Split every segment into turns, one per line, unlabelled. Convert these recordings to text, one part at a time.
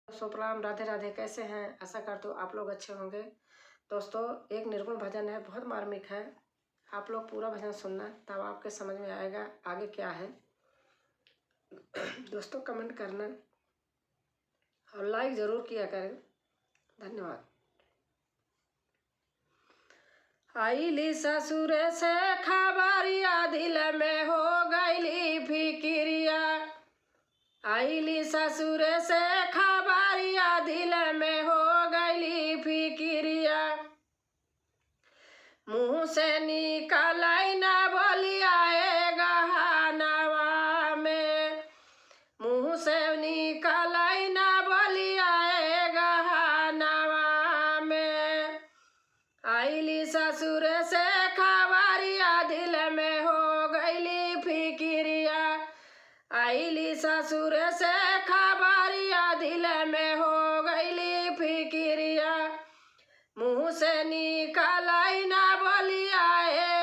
दोस्तों प्रणाम, राधे राधे। कैसे हैं? आशा करते हो आप लोग अच्छे होंगे। दोस्तों एक निर्गुण भजन है, बहुत मार्मिक है। आप लोग पूरा भजन सुनना, तब आपके समझ में आएगा आगे क्या है। दोस्तों कमेंट करना और लाइक जरूर किया करें। धन्यवाद। आईली ससुर से खबरिया, दिल में हो गईली फिक्रिया। आईली ससुर से खबरिया, दिल में हो गईली फिक्रिया। मुँह से निकल न बोलिया गहनवा में। मुँह से निकल न बोलिया गहनवा में। आईली ससुर से खबरिया, दिल में हो गईली फिक्रिया। आईली ससुर से खबरिया, दिल में हो गईली फिक्रिया। मुँह से निकल न बोलिया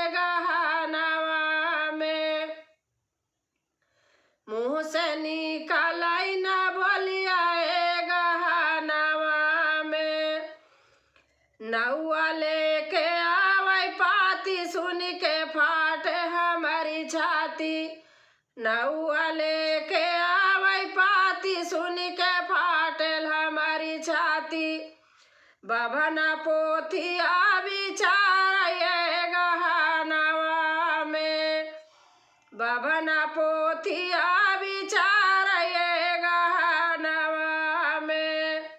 गहनवा में। मुँह से निकल न बोलिया गहनवा में। नौआ लेके आवे पाती, सुन के फाट हमारी छाती। नौआ लेके आवे पाती, सुन के फाटल हमारी छाती। बभना पोथिया विचार गहनवा में। बभना पोथिया विचार गहनवा में।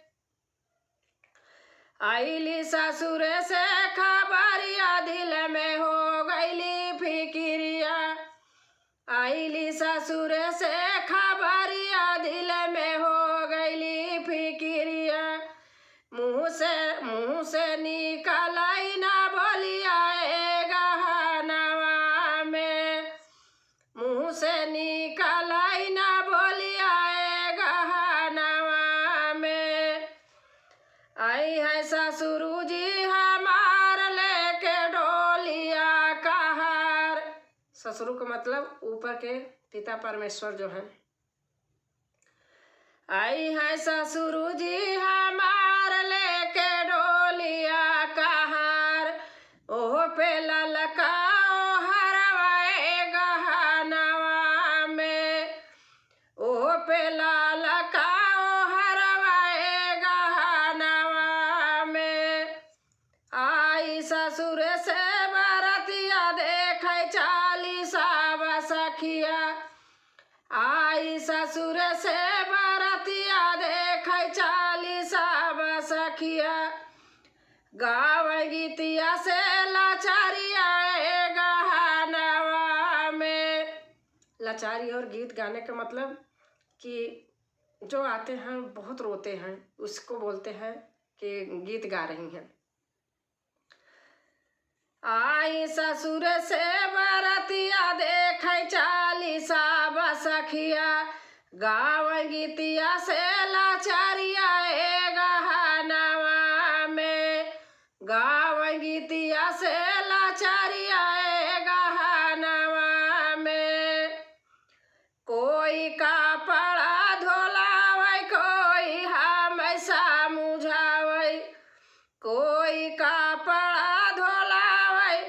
आईली ससुर से खबरिया, दिल में हो गईली फिक्रिया। आईली ससुर से खबरिया, दिल में हो गईली फिक्रिया। मुँह से निकल न बोलिया गहनवा में। मुँह से निकल न बोलिया गहनवा में। आई है ससुरु जी हमार, लेके डोलिया कहार। ससुरु का मतलब ऊपर के पिता परमेश्वर जो है। आई है ससुरु जी हमार, लेके डोलिया कहार। ओह पे ललका हरवाए गहनवा में। ओह पे ललका हरवाए गहनवा में। आई ससुर से बरतिया, देखे 40 सखिया। आई ससुर से बरतिया, देखे 40 सखिया। गाव गीतिया से लाचारिया गहनवा में। लाचारी और गीत गाने का मतलब कि जो आते हैं बहुत रोते हैं, उसको बोलते हैं कि गीत गा रही हैं। आई ससुर से बरतिया, देखे 40 सखिया। गाव गीतिया से लाचारिया गहनवा में। गाव गीतिया से लाचारिया गहनवा में। कोई कपड़ा धोलावे, कोई हमेशा मुझावे। कोई कपड़ा धोलावे,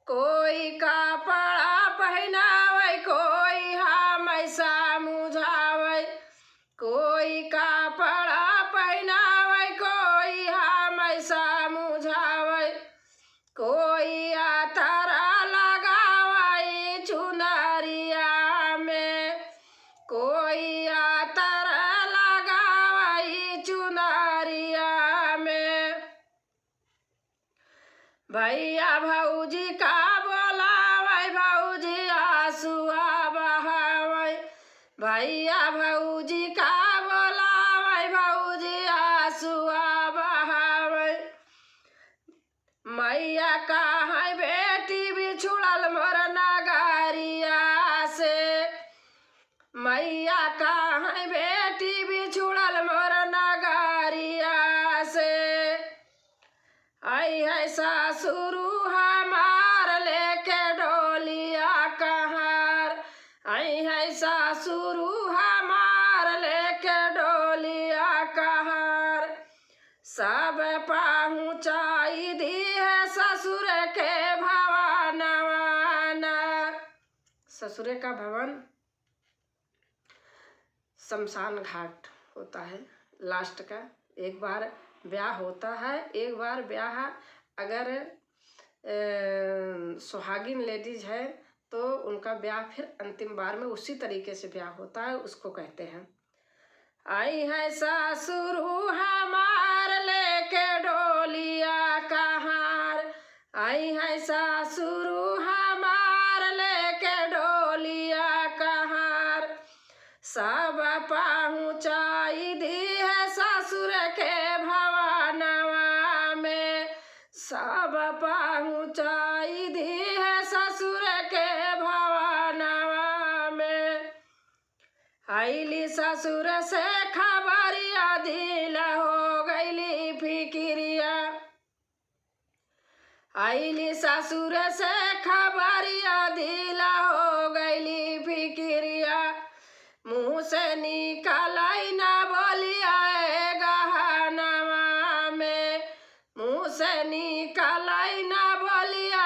कोई कपड़ा पहनावे, कोई हमेशा मुझावे। कोई कपड़ा पहनावे, कोई हमेशा मुझावे। कोई अतरा लगावे चुनरिया में। कोई अतरा लगावे चुनरिया में। भैया भौजी का बोलावे, भौजी आंसुआ बहावे। भैया भौजी का बोलावे, भौजी आंसुआ बहावे। मैया कहाँ बेटी बिछुड़ल मोर नगरिया से। मैया कहाँ बेटी बिछुड़ल मोर नगरिया से। आई है ससुरु हमार, लेके डोलिया कहार। आई है ससुरु हमार, लेके डोलिया कहार। सब पहुँचाई दी है ससुर के भवनवा। ससुर का भवन शमशान घाट होता है लास्ट का। एक बार ब्याह होता है, एक बार ब्याह अगर सुहागिन लेडीज है तो उनका ब्याह फिर अंतिम बार में उसी तरीके से ब्याह होता है, उसको कहते हैं। आई है सासुरु हमार लेके डोलिया कहार। आई है सासुरु हमार लेके डोलिया कहार। सब पहुँचाई दी है ससुर के भवनवा में। सब पहुँचाई दी है ससुर के भवनवा में। आइली ससुर से खबरिया दिल हो गईली फिक्रिया। आइली ससुर से खबरिया दिल हो गईली फिक्रिया। मुँह से निकल ना बोलिया गहनवा में। मुँह से निकल ना बोलिया